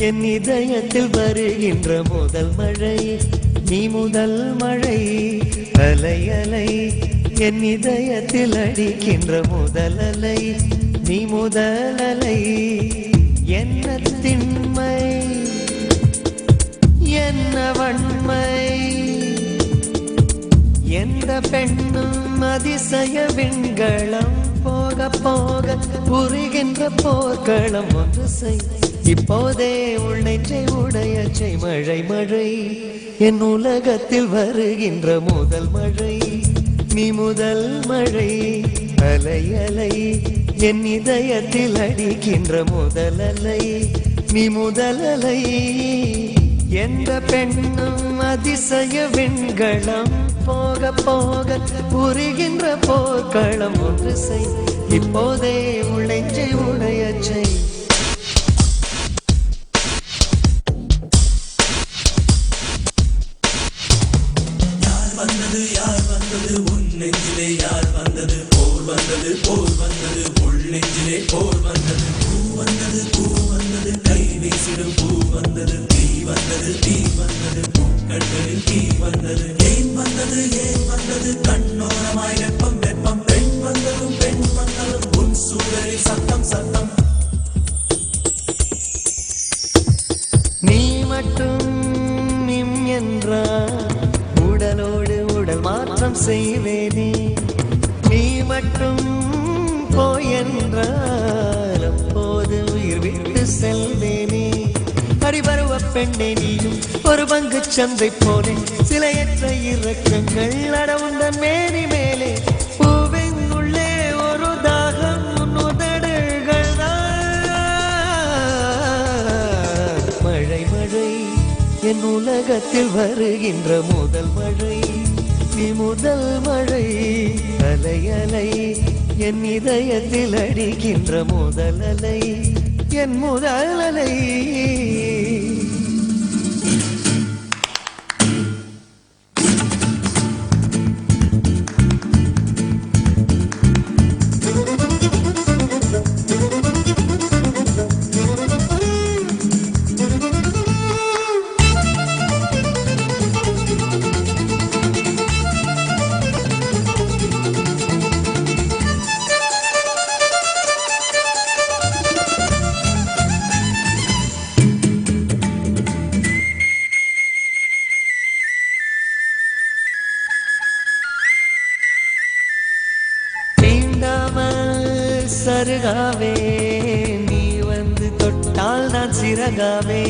என் இதயத்தில் வருகின்ற முதல் மழை நீ முதல் மழை அலை அலை என் இதயத்தில் அடிக்கின்ற முதல் அலை நீ முதல் அலை என்ன திண்மை என்ன வன்மை எந்த பெண்ணும் அதிசய விண்களம் போக போக புரிகின்ற போர்க்களம் ஒன்று செய் இப்போதே உன்னை உடையச்சை மழை மழை என் உலகத்தில் வருகின்ற முதல் மழை நீ முதல் மழை அலை அலை என் இதயத்தில் அடிக்கின்ற முதல் அலை நீ முதல் அலை எந்த பெண்ணும் அதிசய விண்களம் போக போக புரிகின்ற போர்க்களம் ஒன்று செய் இப்போதே உழைச்சை உடையச்சை யார் வந்தது உன் நெஞ்சிலே யார் வந்தது போர் வந்தது உள் நெஞ்சிலே போர் வந்தது பூ வந்தது கை வீசிடும் பூ வந்தது தீ வந்தது பூக்கண்களில் தீ வந்தது ஏன் வந்தது கண்ணோரமாய் வெப்பம் பெண் வந்ததும் உன் சூழலில் சத்தம் நீ மட்டும் நிம் என்றார் உடலோடு உடல் மாற்றம் செய்வேனே நீ மட்டும் போய் என்றால் அப்போது உயிர் விட்டு செல்வேனே அடிபருவ பெண்ணே நீயும் ஒரு பங்கு சந்தை போலே சிலையற்ற இறக்கங்கள் அடவுந்தன் மேனி மேலே பூவின் உள்ளே ஒரு தாகம் உதடுகள் மழை மழை என் உலகத்தில் வருகின்ற முதல் மழை நீ முதல் மழை அலை அலை என் இதயத்தில் அடிக்கின்ற முதல் அலை என் முதல் அலை சருகாவே நீ வந்து தொட்டால் நான் சிறகாவே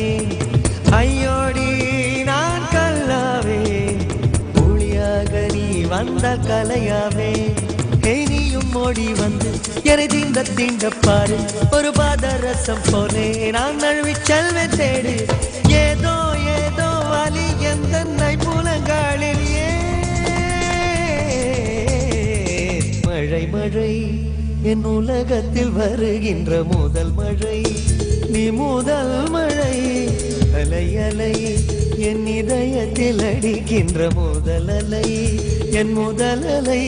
ஐயோடி நான் கல்லாவே ஒளியாக நீ வந்த கலையாவே நீயும் ஓடி வந்து என்னை தீண்ட பாரு ஒரு பாதரசம் போலே நான் நழுவி செல்வேன் தேடு ஏதோ வலி எந்த புலங்காலில் மழை மழை என் உலகத்தில் வருகின்ற முதல் மழை நீ முதல் மழை அலை அலை என் இதயத்தில் அடிக்கின்ற முதல் அலை என் முதல் அலை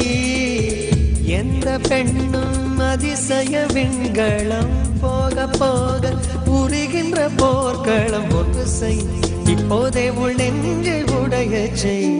எந்த பெண்ணும் அதிசய விண்களம் போக போக புரிகின்ற போர்க்களம் ஒன்று செய் இப்போதே உள் நெஞ்சை உடைய செய்